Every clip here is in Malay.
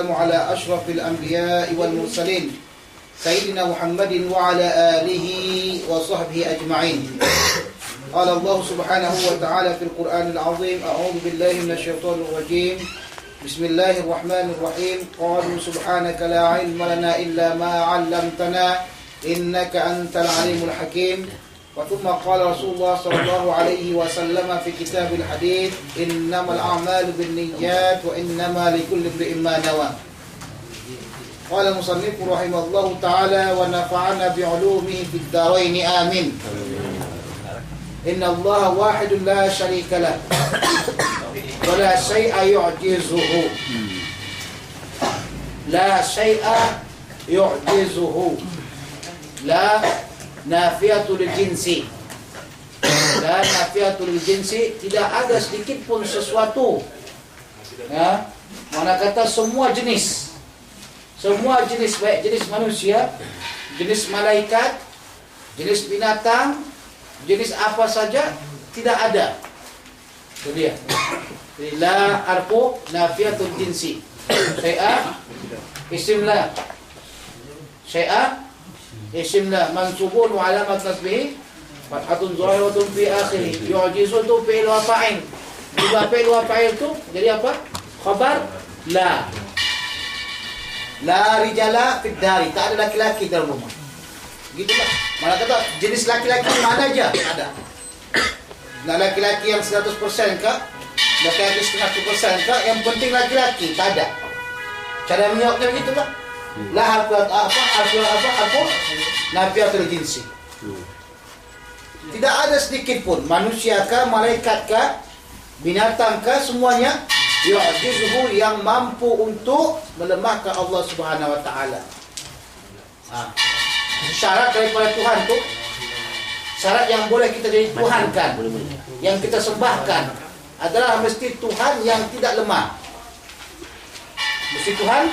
على أشرف الأنبياء والمرسلين سيدنا محمد وعلى آله وصحبه أجمعين. قال الله سبحانه وتعالى في القرآن العظيم: أعوذ بالله من الشيطان الرجيم، بسم الله الرحمن الرحيم. قالوا سبحانك لا علم لنا إلا ما علمتنا إنك أنت العليم الحكيم. وثم قال رسول الله صلى الله عليه وسلم في كتاب الحديث: إنما الأعمال بالنيات وإنما لكل امرئ ما نوى. قال المصنف رحمه الله تعالى: ونفعنا بعلومه في الدارين آمين. إن الله واحد لا شريك له ولا شيء يعجزه. لا شيء يعجزه. لا nafiatul jinsi. Dan nafiatul jinsi, tidak ada sedikit pun sesuatu, ya, mana kata semua jenis, baik jenis manusia, jenis malaikat, jenis binatang, jenis apa saja, tidak ada. Itu dia. La arfu nafiatul jinsi. Syai'a isim la. Syai'a isim la mansubun wa alamat nasbihi fathatun zahiratun fi akhirih. Yu'jizu tu fi'il wa fa'il. Juga fi'il wa fa'il tu jadi apa? Khabar la. La rijala fid dari, tak ada laki-laki dalam rumah. Gitulah. Mana kata jenis laki-laki mana aja ada. Nah, laki-laki yang 100% kah? Laki-laki 100% kah? Yang penting laki-laki, tak ada. Cara menjawabnya begitulah. La harfu nafiatul jinsi. Tidak ada sedikit pun manusia kah, malaikat kah, binatang kah, semuanya yu'jizuhu, yang mampu untuk melemahkan Allah Subhanahu wa taala. Syarat daripada Tuhan tu, syarat yang boleh kita jadi Tuhan kan, yang kita sembahkan adalah mesti Tuhan yang tidak lemah. Mesti Tuhan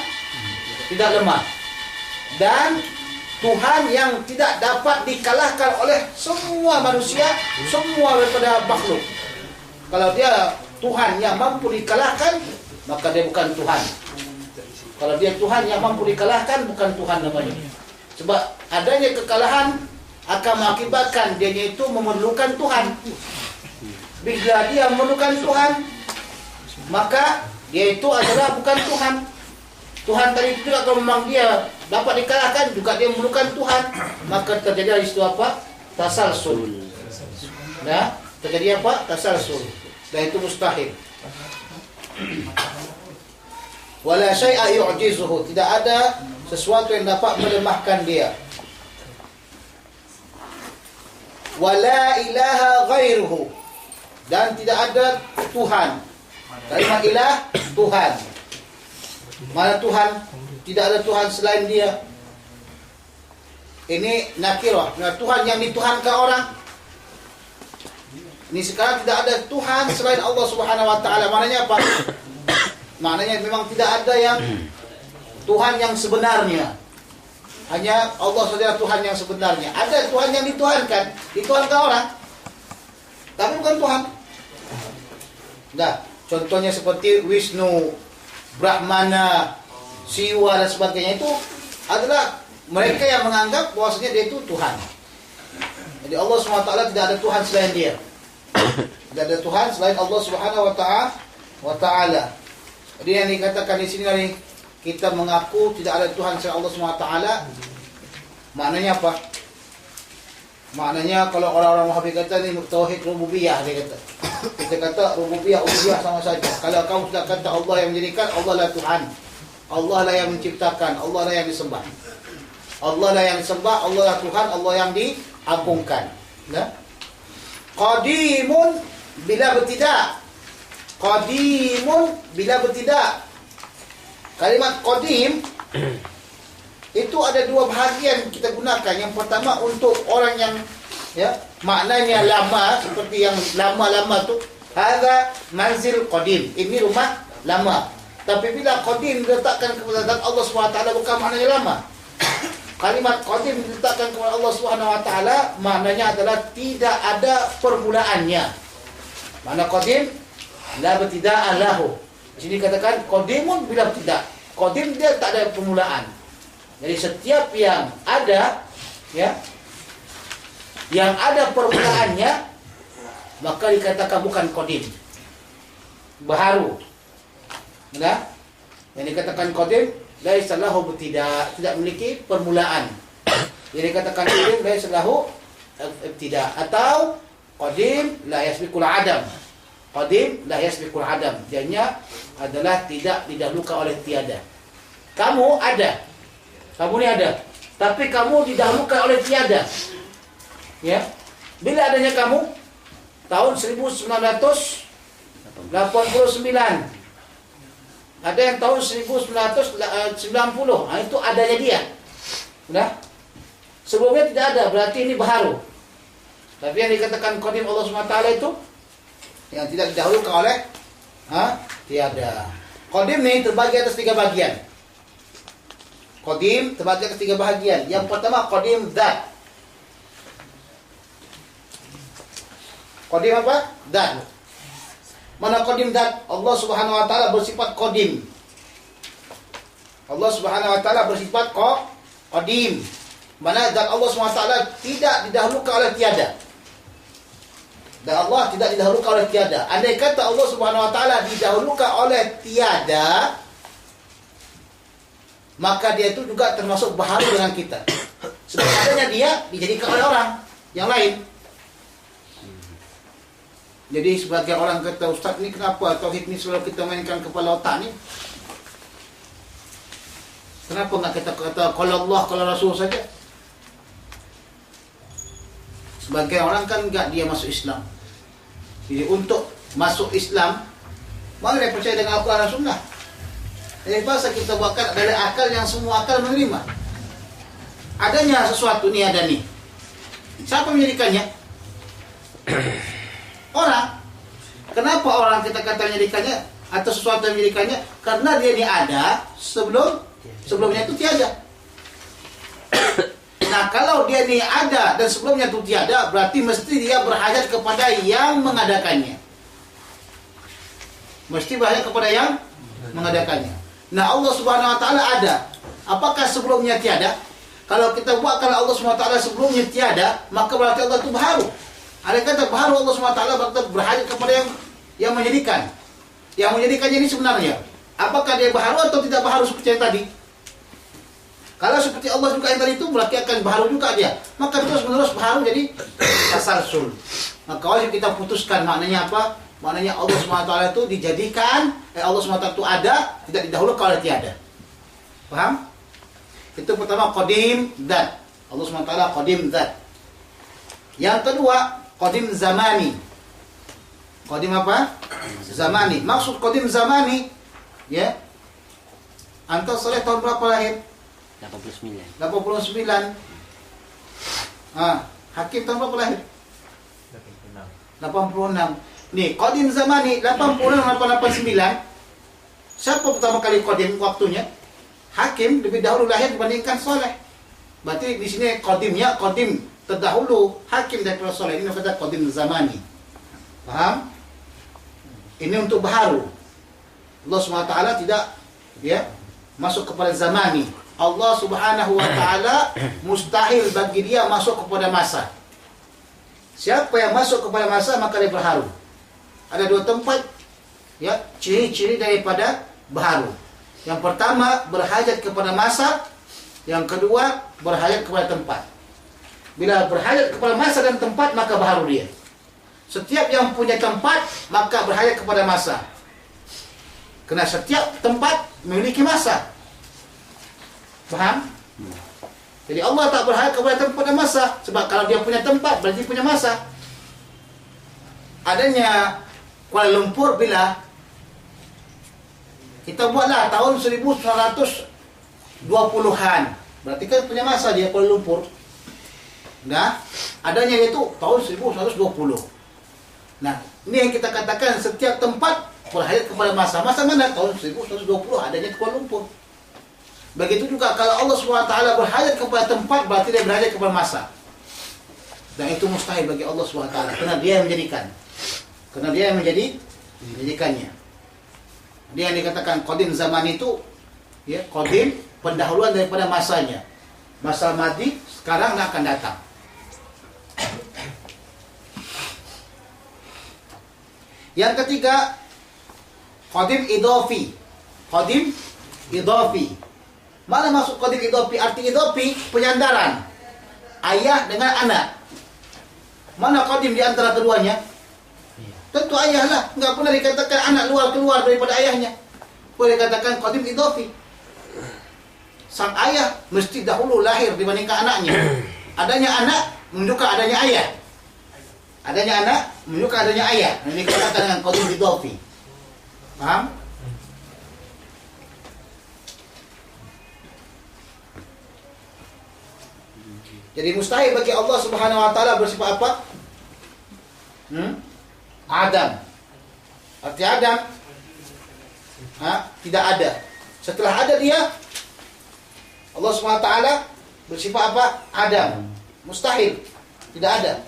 tidak lemah, dan Tuhan yang tidak dapat dikalahkan oleh semua manusia, semua daripada makhluk. Kalau dia Tuhan yang mampu dikalahkan, maka dia bukan Tuhan. Kalau dia Tuhan yang mampu dikalahkan, bukan Tuhan namanya. Sebab adanya kekalahan akan mengakibatkan dia itu memerlukan Tuhan. Bila dia memerlukan Tuhan, maka dia itu adalah bukan Tuhan. Tuhan tadi itu juga kalau memang dia dapat dikalahkan, juga dia memerlukan Tuhan, maka terjadi isu apa? Tasalsul. Nah, terjadi apa? Tasalsul. Dan itu mustahil. Wala syai'a yu'jizuhu, tidak ada sesuatu yang dapat melemahkan dia. Wala ilaha ghairuhu, dan tidak ada Tuhan. Kalimat ilah, Tuhan. Mana Tuhan? Tidak ada Tuhan selain dia. Ini nakirah. Nah, Tuhan yang dituhankan orang. Ini sekarang tidak ada Tuhan selain Allah Subhanahu wa taala. Maknanya apa? Maknanya memang tidak ada yang Tuhan yang sebenarnya. Hanya Allah saja Tuhan yang sebenarnya. Ada Tuhan yang dituhankan, dituhankan orang, tapi bukan Tuhan. Nah, contohnya seperti Wisnu, Brahmana, Siwa dan sebagainya, itu adalah mereka yang menganggap bahwasanya dia itu Tuhan. Jadi Allah SWT tidak ada Tuhan selain dia. Tidak ada Tuhan selain Allah Subhanahu wa taala. Jadi yang dikatakan di sini dari kita mengaku tidak ada Tuhan selain Allah Subhanahu wa taala, maknanya apa? Maknanya kalau orang-orang Wahabi kata ni tauhid rububiyah, dia kata. Kita kata rububiyah, uluhiyah sama saja. Kalau kamu sudah kata Allah yang menjadikan, Allah lah Tuhan. Allah lah yang menciptakan, Allah lah yang disembah. Allah lah yang disembah, Allah lah Tuhan, Allah yang diagungkan. Nah? Qadimun bila bertidak. Qadimun bila bertidak. Kalimat qadim itu ada dua bahagian kita gunakan. Yang pertama untuk orang yang, ya, maknanya lama, seperti yang lama-lama tu, hadza manzil qadim, ini rumah lama. Tapi bila qadim diletakkan kepada zat Allah SWT, bukan maknanya lama. Kalimat qadim diletakkan kepada Allah SWT, maknanya adalah tidak ada permulaannya. Makna qadim la bertida'a lahu. Di sini katakan qadimun bila tidak. Qadim dia tak ada permulaan. Jadi setiap yang ada, ya, yang ada permulaannya, maka dikatakan bukan qadim, baharu. Nah, yang dikatakan qadim laisa lahu tidak memiliki permulaan. Jadi dikatakan qadim laisa lahu ibtida, atau qadim la yasbiqul adam. Qadim la yasbiqul adam. Dianya adalah tidak didahulukan oleh tiada. Kamu ada. Kamu ini ada. Tapi kamu didahulukan oleh tiada. Ya. Bila adanya kamu? Tahun 1989. Ada yang tahun 1990. Nah, itu adanya dia. Nah, sebelumnya tidak ada, berarti ini baharu. Tapi yang dikatakan qadim Allah SWT itu yang tidak didahulukan oleh tiada. Qadim ini terbagi atas 3 bagian. Qadim terbagi atas 3 bagian. Yang pertama qadim dzat. Qadim apa? Dzat. Mana qadim dzat? Allah Subhanahu wa taala bersifat qadim. Allah Subhanahu wa taala bersifat qadim. Mana zat Allah Subhanahu wa taala tidak didahulukan oleh tiada. Dan Allah tidak didahulukan oleh tiada. Andai kata Allah Subhanahu wa taala didahulukan oleh tiada, maka dia itu juga termasuk baharu dengan kita. Sebab adanya dia dijadikan oleh orang yang lain. Jadi sebagian orang kata, Ustaz, ni kenapa tauhid ni selalu kita mainkan kepala otak ni? Kenapa enggak kita kata kalau Allah, kalau Rasul saja? Sebagian orang kan enggak dia masuk Islam. Jadi untuk masuk Islam, maka dia percaya dengan Al-Quran dan Sunnah. Jadi bahasa kita buatkan dari akal yang semua akal menerima. Adanya sesuatu ni ada ni. Siapa menjadikannya? Orang. Kenapa orang kita kata menjadikannya atau sesuatu yang menjadikannya? Karena dia ni ada sebelumnya itu tiada. Nah, kalau dia ni ada dan sebelumnya itu tiada, berarti mesti dia berhajat kepada yang mengadakannya. Mesti berhajat kepada yang mengadakannya. Nah, Allah Subhanahu wa taala ada. Apakah sebelumnya tiada? Kalau kita buat kalau Allah Subhanahu wa taala sebelumnya tiada, maka berarti Allah itu baharu. Ada kata baharu Allah Subhanahu wa taala berarti berhajat kepada yang menjadikan. Yang menjadikannya ini sebenarnya, apakah dia baharu atau tidak baharu seperti yang tadi? Kalau seperti Allah juga yang tadi itu berarti akan baharu juga dia. Maka terus menerus baharu jadi tasalsul. Maka wajib kita putuskan maknanya apa? Maknanya Allah SWT itu dijadikan, Allah SWT itu ada, tidak didahulukan oleh tiada. Paham? Itu pertama qadim dzat. Allah SWT qadim dzat. Yang kedua qadim zamani. Qadim apa? Zamani. Maksud qadim zamani, ya. Antum soleh tahun berapa lahir? 89. Hakim tahun berapa lahir? 86. Nih, qadim zamani 86-89. Siapa pertama kali qadim waktunya? Hakim lebih dahulu lahir dibandingkan soleh. Berarti di sini qadimnya qadim terdahulu hakim daripada soleh. Ini kata qadim zamani. Paham? Ini untuk baharu. Allah SWT tidak masuk kepada zamani. Allah Subhanahu wa taala mustahil bagi dia masuk kepada masa. Siapa yang masuk kepada masa maka dia berharu. Ada 2 tempat ciri-ciri daripada baharu. Yang pertama berhajat kepada masa, yang kedua berhajat kepada tempat. Bila berhajat kepada masa dan tempat maka baharu dia. Setiap yang punya tempat maka berhajat kepada masa. Kerana setiap tempat memiliki masa. Faham? Jadi Allah tak berhajat kepada tempat dan masa. Sebab kalau dia punya tempat, berarti punya masa. Adanya Kuala Lumpur bila kita buatlah tahun 1920-an. Berarti kan punya masa dia Kuala Lumpur. Nah, adanya itu tahun 1920. Nah, ini yang kita katakan setiap tempat berhajat kepada masa. Masa mana? Tahun 1920 adanya Kuala Lumpur. Begitu juga kalau Allah SWT berhajat kepada tempat, berarti dia berhajat kepada masa. Dan itu mustahil bagi Allah SWT, kerana dia yang menjadikan. Kerana dia yang menjadikannya. Dia yang dikatakan qadim zaman itu Ya, qadim pendahuluan daripada masanya. Masa madi sekarang akan datang. Yang ketiga, qadim idafi. Qadim idafi. Mana masuk qadim idafi? Arti idafi penyandaran ayah dengan anak. Mana qadim di antara keduanya? Tentu ayah lah. Enggak pernah dikatakan anak keluar daripada ayahnya. Boleh dikatakan qadim idafi. Sang ayah mesti dahulu lahir dibandingkan anaknya. Adanya anak menunjukkan adanya ayah. Adanya anak menunjukkan adanya ayah. Ini dikatakan dengan qadim idafi. Paham? Jadi mustahil bagi Allah Subhanahu wa taala bersifat apa? Adam. Arti Adam tidak ada. Setelah ada dia, Allah Subhanahu wa taala bersifat apa? Adam. Mustahil. Tidak ada.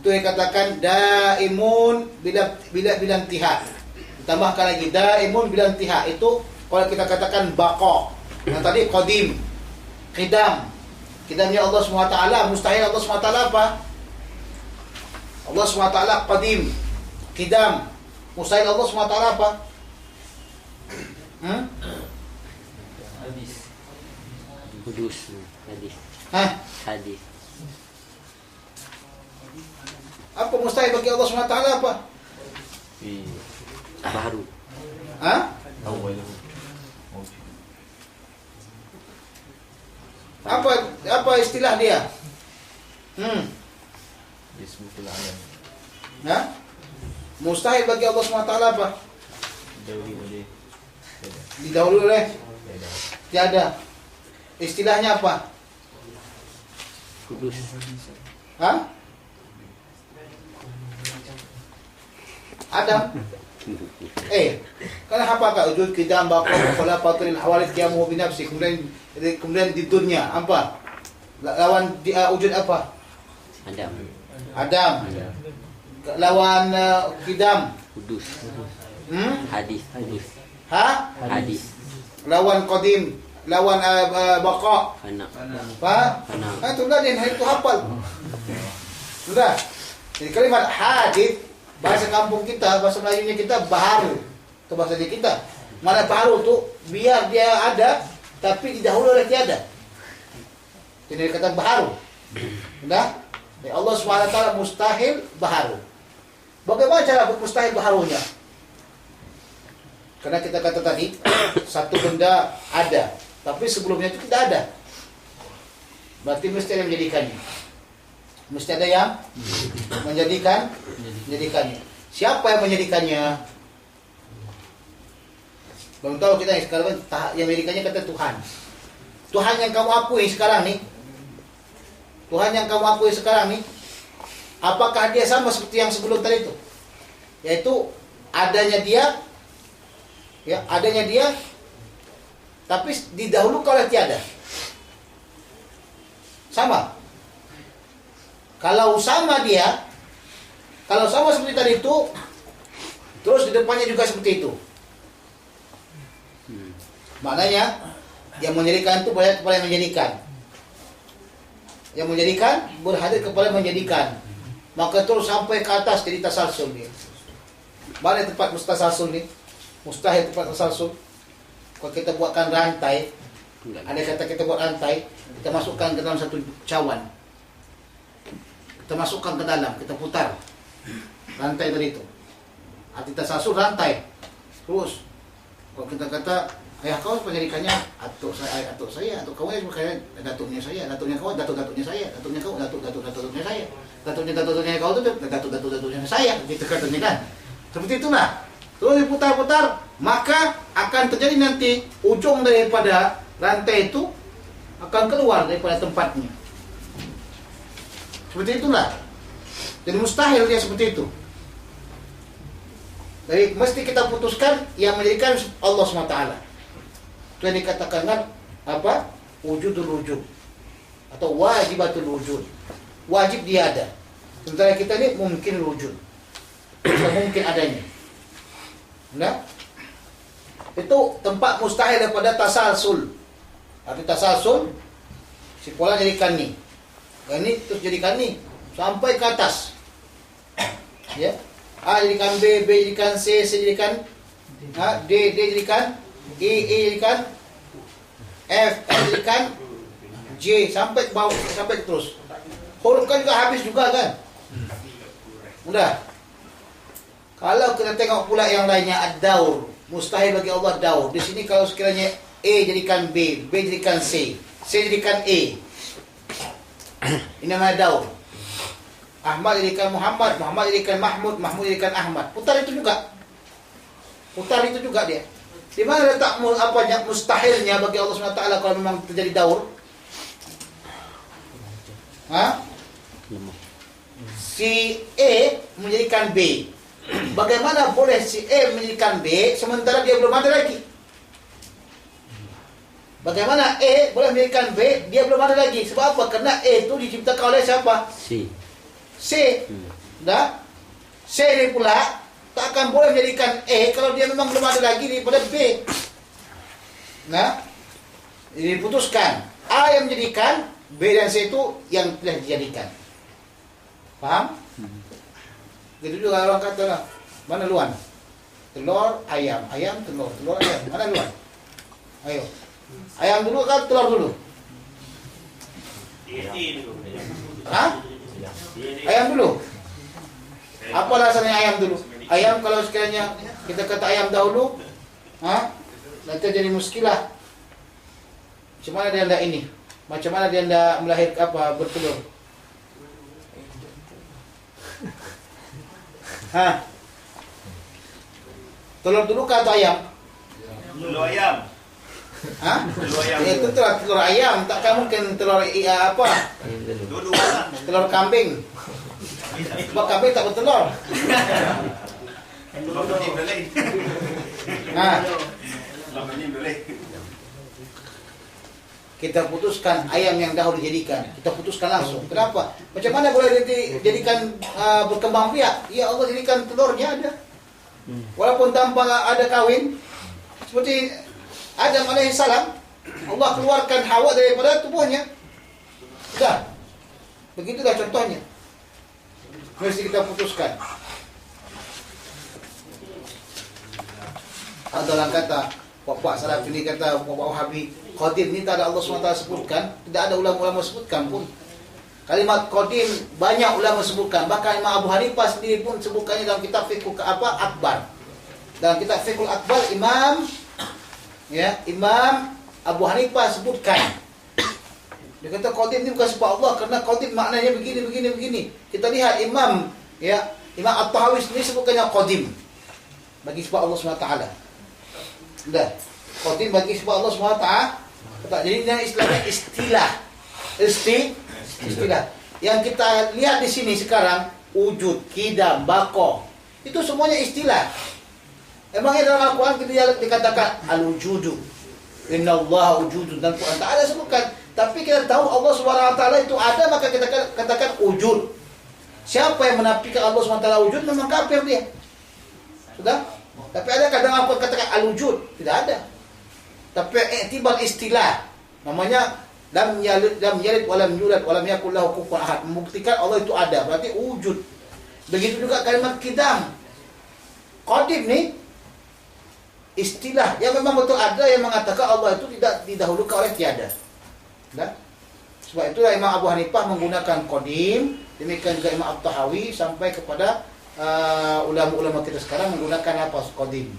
Itu yang katakan daimun bila intihad. Ditambahkan lagi daimun bila intihad. Itu kalau kita katakan baqa. Yang tadi qadim, qidam. Qidamnya Allah SWT, mustahil Allah SWT apa? Allah SWT qadim, qidam. Mustahil Allah SWT apa? Hadis. Kudus. Hadis. Hadis. Apa mustahil bagi Allah SWT apa? Baru. Apa istilah dia? Disebutlah alam. Mustahil bagi Allah SWT apa? Didahului oleh Tiada. Istilahnya apa? Kudus. Adam. Kan apa kak? Wujud qidam baqa wala fatil hawalit qiyamu bi nafsi. Kemudian di dunia apa? Lawan wujud apa? Adam. Lawan qidam. Kudus. Hadis. Kudus. Hadis. Lawan qadim, lawan baqa. Fana. Itulah dia itu hafal. Sudah. Jadi kalimat hadis bahasa kampung kita, bahasa Melayunya kita baharu. Itu bahasa kita. Mana baharu tu biar dia ada tapi didahului oleh tiada. Jadi kata baharu. Sudah? Allah SWT mustahil baharu. Bagaimana cara mustahil baharunya? Karena kita kata tadi satu benda ada, tapi sebelumnya itu tidak ada. Berarti mesti ada yang menjadikannya. Mesti ada yang menjadikannya. Siapa yang menjadikannya? Belum tahu kita sekarang yang menjadikannya kata Tuhan. Tuhan yang kamu akui sekarang nih. Tuhan yang kamu akui sekarang nih. Apakah dia sama seperti yang sebelum tadi itu? Yaitu adanya dia, tapi didahulukan oleh tiada. Sama. Kalau sama seperti tadi itu, terus di depannya juga seperti itu. Maknanya yang menjadikan itu berhadir kepada yang menjadikan. Yang menjadikan berhadir kepada yang menjadikan. Maka terus sampai ke atas jadi tasalsul dia. Mana tempat mustasalsul ni? Mustahil tempat tasalsul. Kalau kita buatkan rantai, ada kata kita buat rantai, kita masukkan ke dalam satu cawan. Kita masukkan ke dalam, kita putar rantai tadi itu. Arti tasalsul rantai. Terus kalau kita kata ayah kau penjadikannya atuk saya, atuk kau yang bukan datuknya saya, datuknya kau, datuknya saya, datuknya kau, datuknya saya, datuknya kau itu datuknya saya, gitu katanya kan. Seperti itulah. Terus diputar-putar, maka akan terjadi nanti ujung daripada rantai itu akan keluar daripada tempatnya. Seperti itulah. Jadi mustahil dia seperti itu. Jadi mesti kita putuskan yang menjadikan Allah SWT. Itu yang dikatakan kan apa? Wujudul wujud atau wajibatul wujud. Wajib dia ada. Sementara kita ini mungkin wujud. Mungkin adanya. Nah, Itu tempat mustahil daripada tasalsul. Arti tasalsul, si pola jadikan ni. Yang ni terus jadikan ni. Sampai ke atas. Ya. A jadikan B, B jadikan C, C jadikan D, D jadikan E, E jadikan F, F jadikan J. Sampai ke bawah, sampai terus. Huruf kan juga habis juga kan. Mudah. Kalau kita tengok pula yang lainnya, ad-daur. Mustahil bagi Allah daur. Di sini kalau sekiranya A jadikan B, B jadikan C, C jadikan A. Ini namanya daur. Ahmad jadikan Muhammad, Muhammad jadikan Mahmud, Mahmud jadikan Ahmad. Putar itu juga. Putar itu juga dia. Di mana letak mustahilnya bagi Allah SWT kalau memang terjadi daur? Ha? Si A menjadikan B. Bagaimana boleh si A menjadikan B sementara dia belum ada lagi? Bagaimana A boleh menjadikan B, dia belum ada lagi? Sebab apa? Kerana A itu diciptakan oleh siapa? C. C. Dah? C ni pula tak akan boleh menjadikan A kalau dia memang belum ada lagi daripada B. Nah, ini diputuskan. A yang menjadikan, B dan C itu yang telah dijadikan. Faham? Gitu juga orang kata lah, mana luan? Telur, ayam, ayam, telur, telur, ayam. Mana luan? Ayo. Ayam dulu kan telur dulu? Hah? Ayam dulu? Apa alasannya ayam dulu? Ayam kalau sekiranya kita kata ayam dahulu, nanti jadi muskilah. Macam mana dia hendak ini? Macam mana dia hendak melahirkan apa, bertelur? Telur dulu ke atau ayam? Telur ayam. Telur ayam. Itu telur ayam, takkan mungkin telur apa? Dua-dua. Telur kambing. Sebab kambing tak bertelur. Telur ni boleh. Telur ni boleh. Kita putuskan ayam yang dahulu dijadikan. Kita putuskan langsung. Kenapa? Macam mana boleh dijadikan berkembang biak? Ya Allah jadikan telurnya ada. Walaupun tanpa ada kahwin. Seperti Adam alaihissalam, Allah keluarkan Hawa daripada tubuhnya. Sudah. Begitulah contohnya. Mesti kita putuskan. Ada orang kata, Pak Salaf ini kata, Pak Wahabi, Qadim ni tak ada Allah SWT sebutkan, tidak ada ulama-ulama sebutkan pun. Kalimat Qadim banyak ulama sebutkan, bahkan Imam Abu Hanifah sendiri pun sebutkannya dalam kitab Fiqh Akbar. Dalam kitab Fiqh Akbar Imam Abu Hanifah sebutkan. Dia kata Qadim ni bukan sebab Allah, kerana Qadim maknanya begini. Kita lihat Imam At-Tahawi sendiri sebutkannya Qadim bagi sebab Allah SWT. Sudah. Qadim bagi sebab Allah SWT. Jadi ini istilahnya istilah. Istilah. Yang kita lihat di sini sekarang, wujud, kidam, baqo, itu semuanya istilah. Emangnya dalam Al-Quran kita dikatakan al-wujudu, innallaha wujudun, dan Quran tak ada sebutkan. Tapi kita tahu Allah SWT itu ada, maka kita katakan wujud. Siapa yang menafikan Allah SWT wujud memang kafir dia. Sudah? Tapi ada kadang apa katakan al-wujud? Tidak ada. Tapi iktibar istilah, namanya lam yalid wa lam yulad wa lam yakul lahu kufuwan ahad, membuktikan Allah itu ada, berarti wujud. Begitu juga kalimat kidam. Qadim ni istilah yang memang betul ada yang mengatakan Allah itu tidak didahulukan oleh tiada. Nah, sebab itulah Imam Abu Hanifah menggunakan qadim, demikian juga Imam At-Tahawi sampai kepada ulama-ulama kita sekarang menggunakan apa? Qadim.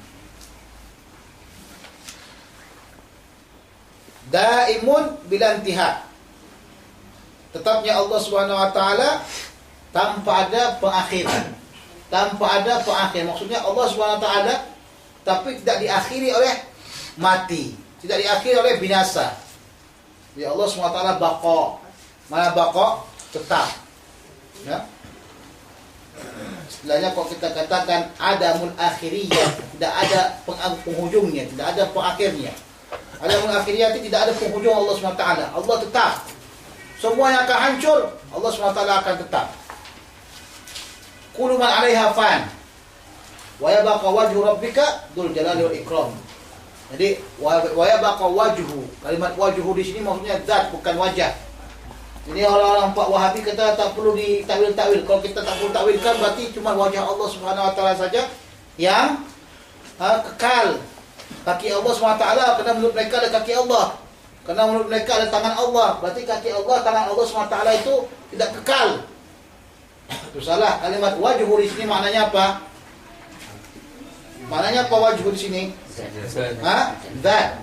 Daimun bila intihad. Tetapnya Allah Subhanahu wa taala tanpa ada pengakhiran. Tanpa ada pengakhir. Maksudnya Allah Subhanahu wa taala tapi tidak diakhiri oleh mati, tidak diakhiri oleh binasa. Jadi Allah Subhanahu wa taala baqa. Mana baqa? Tetap. Ya. Istilahnya kalau kita katakan adamul akhiriyah, tidak ada penghujungnya, tidak ada pengakhirnya. Adamul akhiriyah tidak ada penghujung Allah SWT. Allah tetap. Semua yang akan hancur, Allah SWT akan tetap. Kullu man 'alaiha fan wa yabqa wajhu rabbika dzul jalali wal ikram. Jadi wa yabqa wajhu. Kalimat wajhu di sini maksudnya zat, bukan wajah. Jadi orang-orang Pak Wahabi kata tak perlu ditakwil-takwil. Kalau kita tak perlu takwilkan berarti cuma wajah Allah Subhanahu wa taala saja yang kekal. Kaki Allah SWT, kerana menurut mereka ada kaki Allah. Kerana menurut mereka ada tangan Allah. Berarti kaki Allah, tangan Allah SWT itu tidak kekal. Itu salah. Kalimat wajhu di sini maknanya apa? Maknanya apa wajhu di sini? Zat.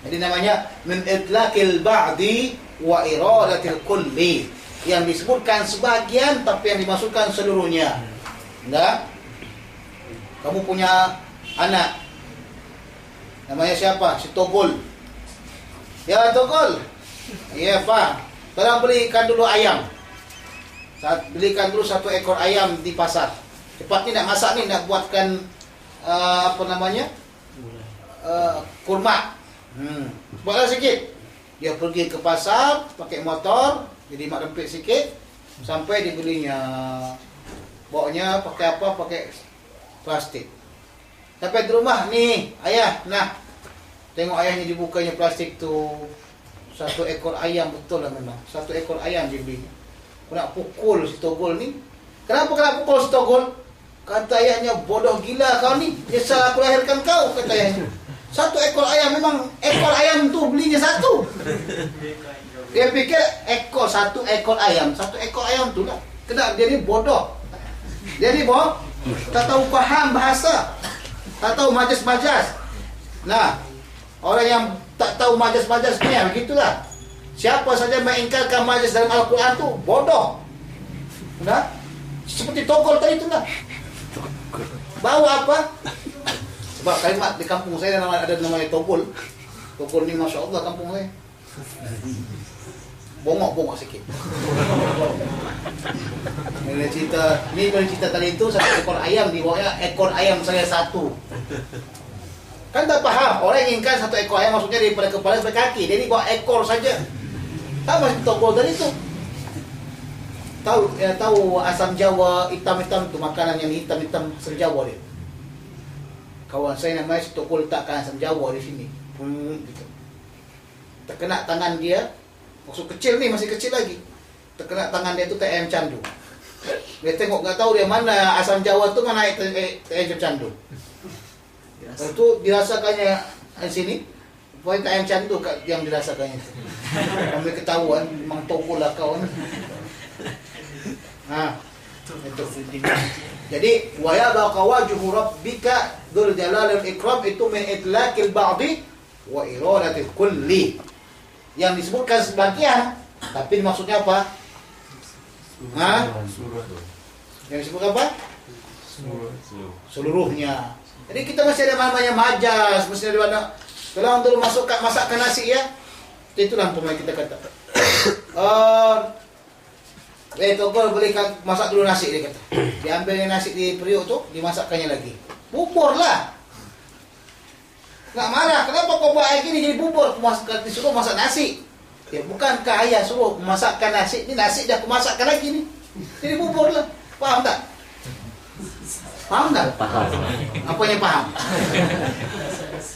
Jadi namanya min itlaqil ba'di wa iradatil kulli. Yang disebutkan sebagian tapi yang dimaksudkan seluruhnya. Enggak? Kamu punya anak. Namanya siapa? Si Togol. Ya Togol. Iya Pak. Tolong belikan dulu ayam. Belikan dulu 1 ekor ayam di pasar. Cepat ni nak masak ni, nak buatkan kurma. Buatlah sikit. Dia pergi ke pasar pakai motor, jadi mak rempit sikit sampai dibelinya. Bawanya pakai apa? Pakai plastik. Sampai di rumah ni, ayah, nah. Tengok ayahnya dibukanya plastik tu. 1 ekor ayam, betul lah memang. 1 ekor ayam dia beli. Aku nak pukul si Togol ni. Kenapa kena pukul si Togol? Kata ayahnya, bodoh gila kau ni. Nyesal aku lahirkan kau, kata ayahnya. 1 ekor ayam, memang ekor ayam tu belinya 1. Dia fikir satu ekor ayam tu lah. Kena dia ni bodoh. Dia ni tak tahu faham bahasa. Tak tahu majas-majas. Nah, orang yang tak tahu majas-majas ni begitulah. Siapa saja mengingkarkan majas dalam Al-Quran tu bodoh. Nah, seperti Togol tadi itulah. Bawa apa? Sebab kalimat di kampung saya ada namanya Togol. Togol ni Masya Allah kampung saya. Bongok-bongok sikit. Bila cerita tadi itu 1 ekor ayam, dibawanya ekor ayam saya 1. Kan tak faham. Orang yang inginkan 1 ekor ayam maksudnya daripada kepala sampai kaki. Jadi bawa ekor saja. Sama seperti Togol tadi itu. Tahu asam Jawa hitam-hitam tu, makanan yang hitam-hitam asam Jawa dia. Kawan saya namanya si Togol letakkan asam Jawa di sini. Gitu. Terkena tangan dia. Maksud kecil ni, masih kecil lagi. Terkena tangan dia tu tak ayam candu. Dia tengok, tak tahu dia mana asam Jawa tu, mana ayam candu. Lepas tu dirasakannya di sini. Pokoknya tak ayam candu yang dirasakannya. Ambil ketahuan, memang Togol lah kau ni. Itu. Jadi wa yabqa wajhu rabbika dzul jalali wal ikram itu min itlaqil ba'di wa iradatil kulli. Yang disebutkan sebagian, tapi maksudnya apa? Yang disebut apa? Seluruhnya. Jadi kita masih ada namanya majas, masih ada mana. Kalau untuk masakkan nasi ya, itulah umpama kita kata. Togol belikan masak dulu nasi dia kata. Diambilnya nasi di periuk tu, dimasakkannya lagi. Bubur lah. Nak marah, kenapa kau buat air gini jadi bubur? Disuruh masak nasi. Ya bukankah ayah suruh masakkan nasi? Ni nasi dah aku masakkan lagi ni. Jadi bubur lah. Faham tak? Faham tak? Faham. Apa yang faham?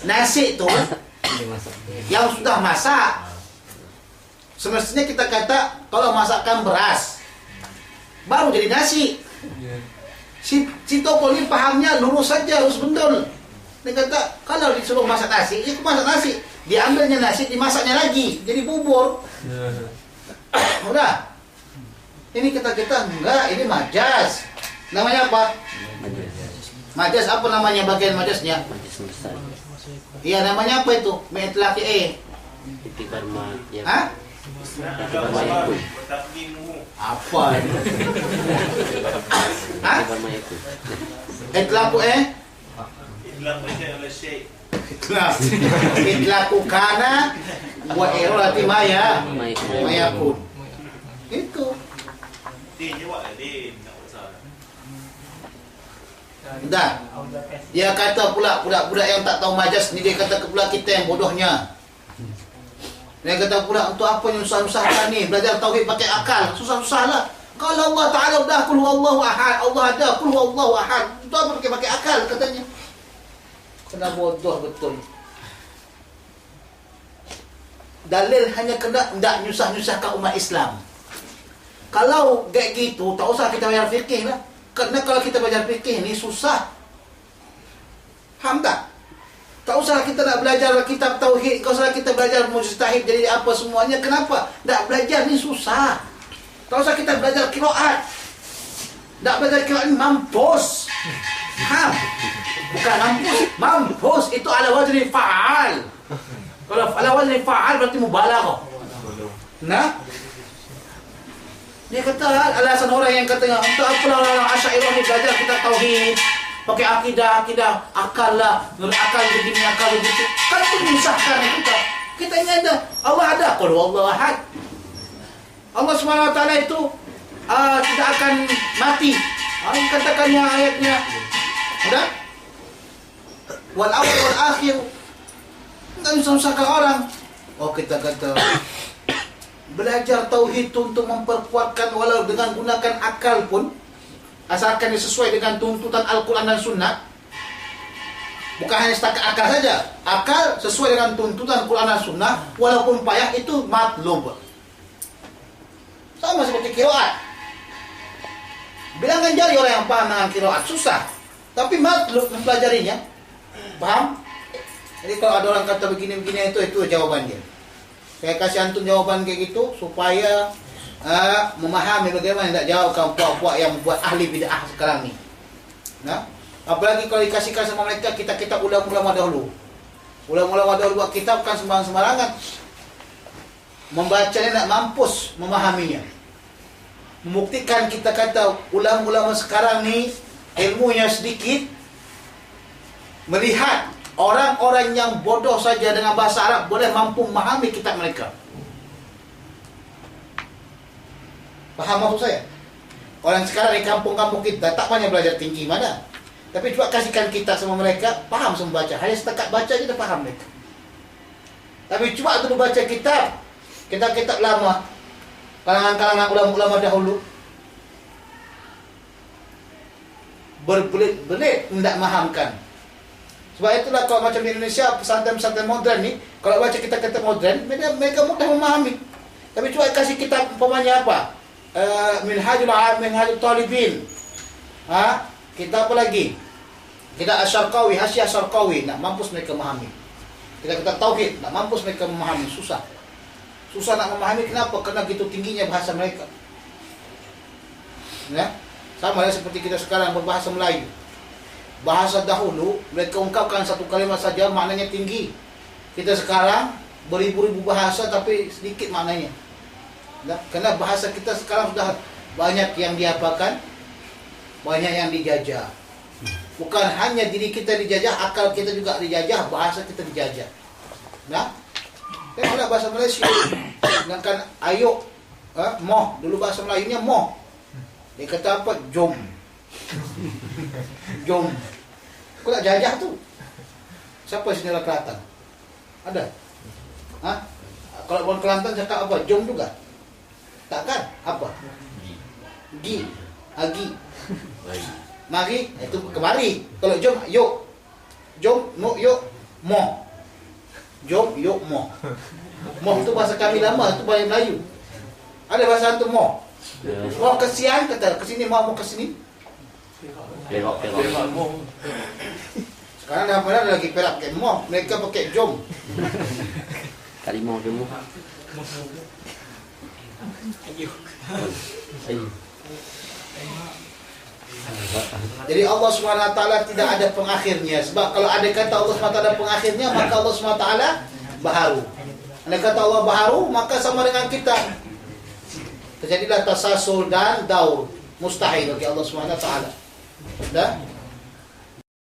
Nasi tu yang sudah masak. Semestinya kita kata kalau masakkan beras baru jadi nasi. Si Togol ni fahamnya lurus saja, lurus bendul. Dia kata, kalau disuruh masak nasi, ya aku masak nasi. Diambilnya nasi, dimasaknya lagi. Jadi bubur. Udah. Ini kita enggak, ini majas. Namanya apa? Majas apa namanya bagian majasnya? Iya, namanya apa itu? Metlaki Itibar ma ya. Hah? Apa ini? Hah? Itibar ma itu. Itlaku Itlaku kana wa iradati maya mayakun. Itu. Dah. Dia kata pula budak-budak yang tak tahu majas ni, dia kata pula kita yang bodohnya. Dia kata pula, untuk apa yang susah-susahkan ni? Belajar tauhid pakai akal. Susah-susahlah. Kalau Allah Ta'ala dah kul huwallahu ahad, Allah ada kul huwallahu ahad. Untuk apa pakai akal katanya? Kena bodoh betul. dalil hanya kena tidak nyusah-nyusahkan umat Islam. Kalau kayak gitu, tak usah kita belajar fikih lah. Kerana kalau kita belajar fikih ni susah. Faham tak? Tak usah kita nak belajar kitab tauhid, tak usah kita belajar mujtahid jadi apa semuanya. Kenapa? Nak belajar ni susah. Tak usah kita belajar qiraat. Nak belajar qiraat ni mampus. Faham? Bukan mampus itu ala wazni fa'al. Kalau ala wazni fa'al berarti mubalaghah. Nah, dia kata alasan orang yang kata untuk apalah orang Asy'ariyah ni belajar kitab tauhid, pakai akidah akal lah, akal begini akal begitu. Kan itu menyusahkan kita. Kita ini ada Allah ada, qul huwallahu ahad. Allah SWT itu tidak akan mati. Katakannya ayatnya. Sudah? Wal awal wal akhir. Tak menyusahkan orang. Oh, kita kata belajar tauhid itu untuk memperkuatkan walau dengan gunakan akal pun, asalkan dia sesuai dengan tuntutan Al-Quran dan Sunnah. Bukan hanya setakat akal saja. Akal sesuai dengan tuntutan Al-Quran dan Sunnah, walaupun payah, itu matlub. Sama seperti qiraat. Bilangkan jari orang yang paham dengan qiraat susah, tapi matlub mempelajarinya. Faham? Jadi kalau ada orang kata begini-begini, itu jawaban dia. Saya kasih antum jawaban kayak gitu supaya memahami bagaimana nak jawabkan puak-puak yang buat ahli bid'ah sekarang ni. Nah, apalagi kalau dikasihkan sama mereka kitab-kitab ulama-ulama dahulu. Ulama-ulama dahulu buat kitab kan sembarangan. Membacanya nak mampus memahaminya. Membuktikan kita kata ulama-ulama sekarang ni ilmunya sedikit, melihat orang-orang yang bodoh saja dengan bahasa Arab boleh mampu memahami kitab mereka. Faham maksud saya? Orang sekarang di kampung-kampung kita tak banyak belajar tinggi mana, tapi cuba kasihkan kitab sama mereka, faham semua baca. Hanya setakat baca je dah faham mereka. Tapi cuba dulu baca kitab lama, kalangan-kalangan ulama-ulama dahulu, berbelit-belit tidak mahamkan. Sebab itulah kalau macam di Indonesia pesantren-pesantren modern ni, kalau baca kitab-kitab modern, mereka mudah memahami. Tapi cuba kasih kitab umpamanya apa? Minhajul Talibin. Kita apa lagi? Kitab Asy-Syarqawi, Hasyiah Syarqawi, nak mampus mereka memahami. Kitab tauhid, nak mampus mereka memahami, susah. Susah nak memahami, kenapa? Kerana begitu tingginya bahasa mereka. Ya? Sama lah seperti kita sekarang berbahasa Melayu. Bahasa dahulu mereka ungkapkan satu kalimat saja maknanya tinggi. Kita sekarang beribu-ribu bahasa tapi sedikit maknanya. Kerana bahasa kita sekarang sudah banyak yang diapakan, banyak yang dijajah. Bukan hanya diri kita dijajah, akal kita juga dijajah, bahasa kita dijajah. Nah, tengoklah bahasa Malaysia. Sedangkan ayuk, moh, dulu bahasa Melayunya moh. Dia kata apa? Jom. Jom. Kau tak jajah tu? Siapa sini orang Kelantan? Ada? Kalau orang Kelantan cakap apa? Jom juga? Takkan? Apa? Gi. Agi. Mari. Itu kemari. Kalau jom, yuk. Jom, yuk. Moh. Jom, yuk, moh. Moh tu bahasa kami lama. Itu bahasa Melayu. Ada bahasa tu moh. Mau kesian kata kesini, mau kesini. Perak. Sekarang dah pada lagi perak pakai moh, mereka pakai jom. Kalimah demo. Jadi Allah SWT tidak ada pengakhirnya. Sebab kalau ada kata Allah SWT ada pengakhirnya, maka Allah SWT baharu. Ada kata Allah baharu, maka sama dengan kita. Terjadilah tasasul dan daur. Mustahil bagi Allah SWT. Dah?